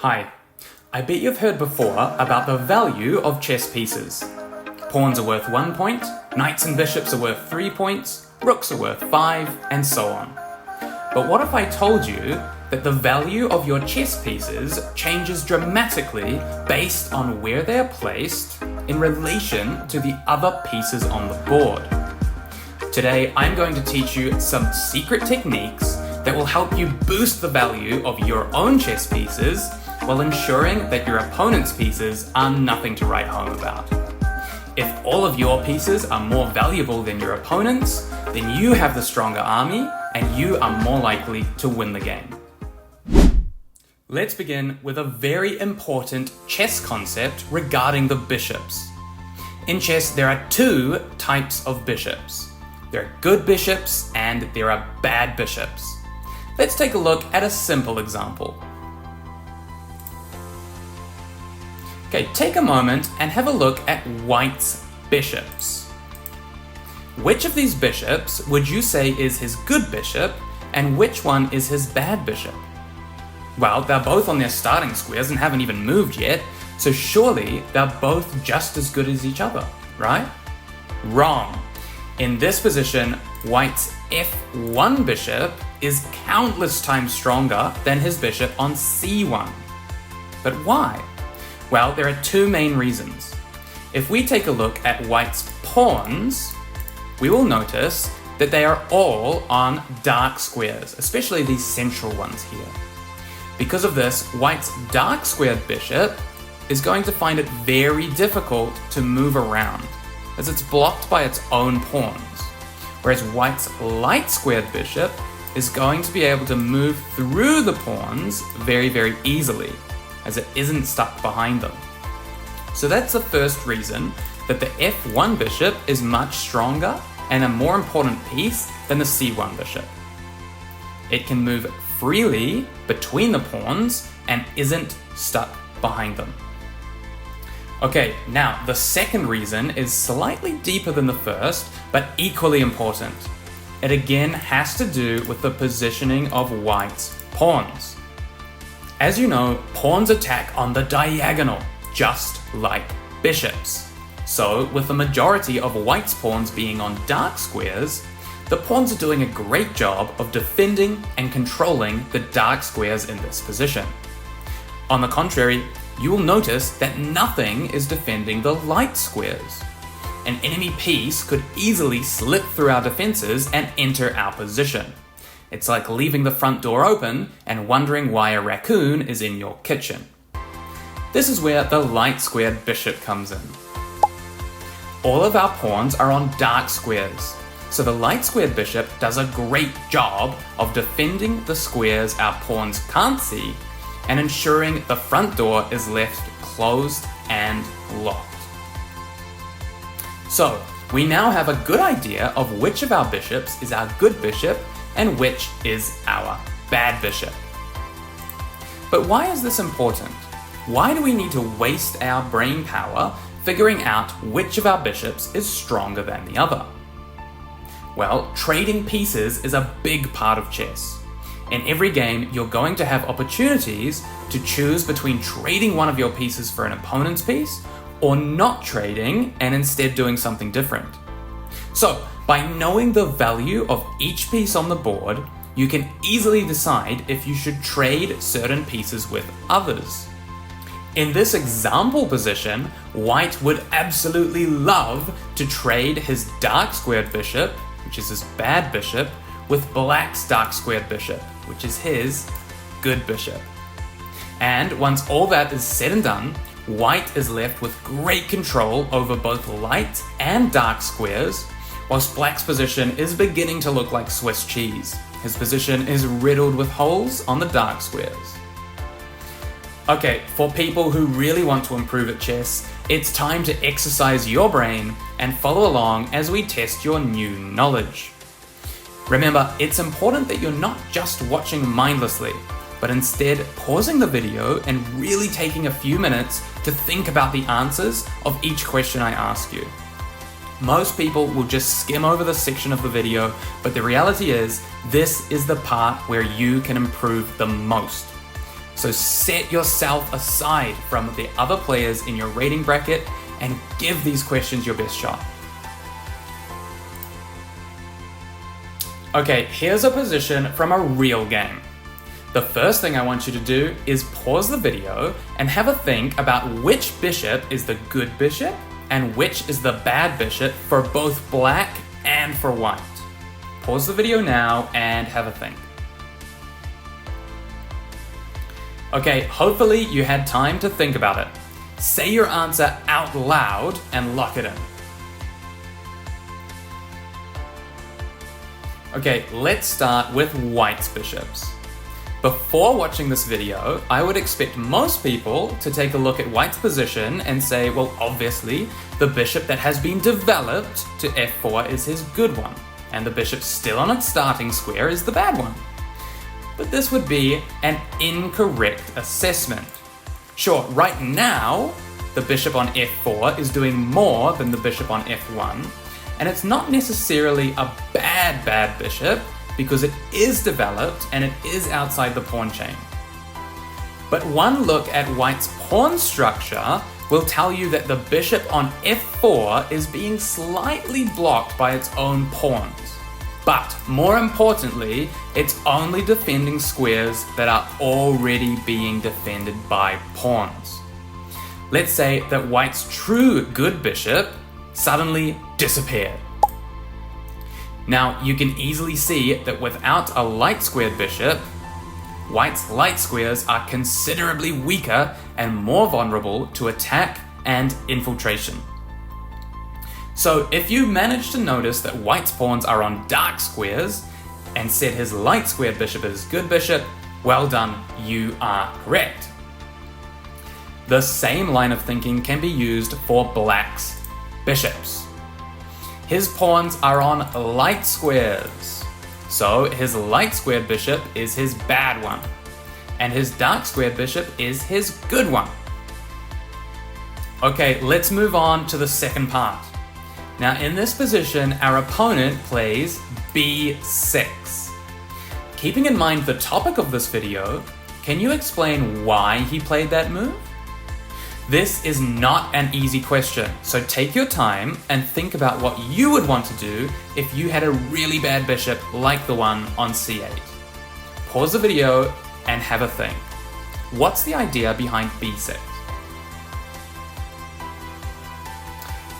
Hi, I bet you've heard before about the value of chess pieces. Pawns are worth 1 point, knights and bishops are worth 3 points, rooks are worth 5, and so on. But what if I told you that the value of your chess pieces changes dramatically based on where they're placed in relation to the other pieces on the board? Today, I'm going to teach you some secret techniques that will help you boost the value of your own chess pieces while ensuring that your opponent's pieces are nothing to write home about. If all of your pieces are more valuable than your opponent's, then you have the stronger army and you are more likely to win the game. Let's begin with a very important chess concept regarding the bishops. In chess, there are two types of bishops. There are good bishops and there are bad bishops. Let's take a look at a simple example. Okay, take a moment and have a look at White's bishops. Which of these bishops would you say is his good bishop and which one is his bad bishop? Well, they're both on their starting squares and haven't even moved yet, so surely they're both just as good as each other, right? Wrong. In this position, White's f1 bishop is countless times stronger than his bishop on c1. But why? Well, there are two main reasons. If we take a look at White's pawns, we will notice that they are all on dark squares, especially these central ones here. Because of this, White's dark squared bishop is going to find it very difficult to move around, as it's blocked by its own pawns, whereas White's light squared bishop is going to be able to move through the pawns very, very easily, as it isn't stuck behind them. So that's the first reason that the f1 bishop is much stronger and a more important piece than the c1 bishop. It can move freely between the pawns and isn't stuck behind them. Okay, now the second reason is slightly deeper than the first, but equally important. It again has to do with the positioning of White's pawns. As you know, pawns attack on the diagonal, just like bishops. So, with the majority of White's pawns being on dark squares, the pawns are doing a great job of defending and controlling the dark squares in this position. On the contrary, you will notice that nothing is defending the light squares. An enemy piece could easily slip through our defenses and enter our position. It's like leaving the front door open and wondering why a raccoon is in your kitchen. This is where the light squared bishop comes in. All of our pawns are on dark squares, so the light squared bishop does a great job of defending the squares our pawns can't see and ensuring the front door is left closed and locked. So, we now have a good idea of which of our bishops is our good bishop and which is our bad bishop. But why is this important? Why do we need to waste our brain power figuring out which of our bishops is stronger than the other? Well, trading pieces is a big part of chess. In every game, you're going to have opportunities to choose between trading one of your pieces for an opponent's piece or not trading and instead doing something different. So, by knowing the value of each piece on the board, you can easily decide if you should trade certain pieces with others. In this example position, White would absolutely love to trade his dark squared bishop, which is his bad bishop, with Black's dark squared bishop, which is his good bishop. And once all that is said and done, White is left with great control over both light and dark squares, whilst Black's position is beginning to look like Swiss cheese. His position is riddled with holes on the dark squares. Okay, for people who really want to improve at chess, it's time to exercise your brain and follow along as we test your new knowledge. Remember, it's important that you're not just watching mindlessly, but instead pausing the video and really taking a few minutes to think about the answers of each question I ask you. Most people will just skim over this section of the video, but the reality is, this is the part where you can improve the most. So set yourself aside from the other players in your rating bracket and give these questions your best shot. Okay, here's a position from a real game. The first thing I want you to do is pause the video and have a think about which bishop is the good bishop and which is the bad bishop for both black and for white. Pause the video now and have a think. Okay, hopefully you had time to think about it. Say your answer out loud and lock it in. Okay, let's start with white's bishops. Before watching this video, I would expect most people to take a look at white's position and say, well, obviously, the bishop that has been developed to f4 is his good one, and the bishop still on its starting square is the bad one. But this would be an incorrect assessment. Sure, right now, the bishop on f4 is doing more than the bishop on f1, and it's not necessarily a bad bishop because it is developed and it is outside the pawn chain. But one look at white's pawn structure will tell you that the bishop on f4 is being slightly blocked by its own pawns. But more importantly, it's only defending squares that are already being defended by pawns. Let's say that white's true good bishop suddenly disappeared. Now, you can easily see that without a light squared bishop, white's light squares are considerably weaker and more vulnerable to attack and infiltration. So if you manage to notice that white's pawns are on dark squares and said his light squared bishop is good bishop, well done, you are correct. The same line of thinking can be used for black's bishops. His pawns are on light squares, so his light squared bishop is his bad one, and his dark squared bishop is his good one. Okay, let's move on to the second part. Now in this position, our opponent plays b6. Keeping in mind the topic of this video, can you explain why he played that move? This is not an easy question, so take your time and think about what you would want to do if you had a really bad bishop like the one on c8. Pause the video and have a think. What's the idea behind b6?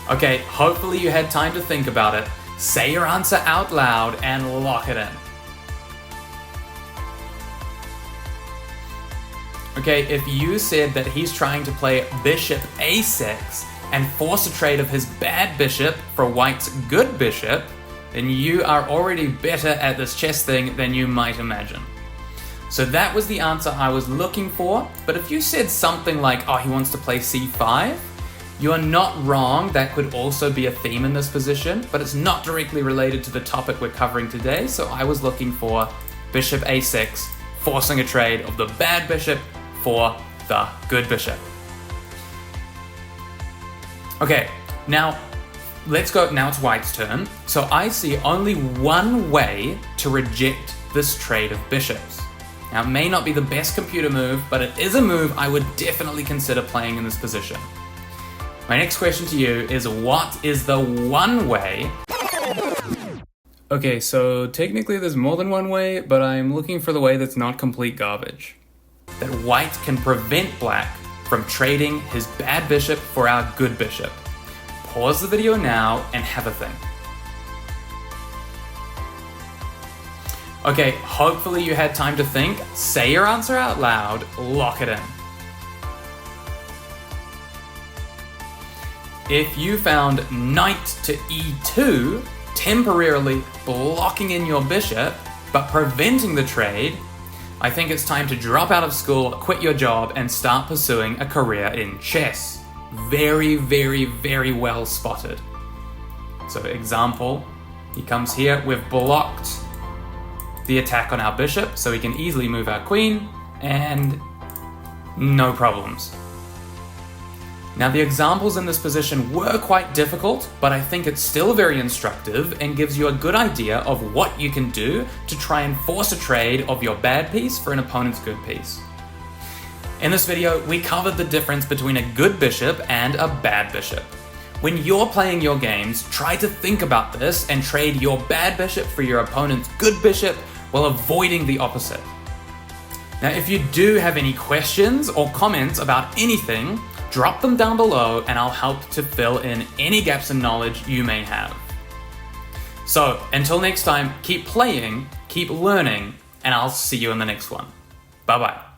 Okay, hopefully you had time to think about it. Say your answer out loud and lock it in. Okay, if you said that he's trying to play bishop a6 and force a trade of his bad bishop for white's good bishop, then you are already better at this chess thing than you might imagine. So that was the answer I was looking for, but if you said something like, oh, he wants to play c5, you are not wrong. That could also be a theme in this position, but it's not directly related to the topic we're covering today, so I was looking for bishop a6, forcing a trade of the bad bishop for the good bishop. Okay, now let's go. Now it's white's turn. So I see only one way to reject this trade of bishops. Now it may not be the best computer move, but it is a move I would definitely consider playing in this position. My next question to you is, what is the one way? Okay, so technically there's more than one way, but I'm looking for the way that's not complete garbage. That white can prevent black from trading his bad bishop for our good bishop. Pause the video now and have a think. Okay, hopefully you had time to think. Say your answer out loud, lock it in. If you found knight to e2, temporarily blocking in your bishop, but preventing the trade, I think it's time to drop out of school, quit your job, and start pursuing a career in chess. Very, very, very well spotted. So example, he comes here, we've blocked the attack on our bishop, so we can easily move our queen, and no problems. Now the examples in this position were quite difficult, but I think it's still very instructive and gives you a good idea of what you can do to try and force a trade of your bad piece for an opponent's good piece. In this video, we covered the difference between a good bishop and a bad bishop. When you're playing your games, try to think about this and trade your bad bishop for your opponent's good bishop while avoiding the opposite. Now, if you do have any questions or comments about anything, drop them down below and I'll help to fill in any gaps in knowledge you may have. So, until next time, keep playing, keep learning, and I'll see you in the next one. Bye-bye.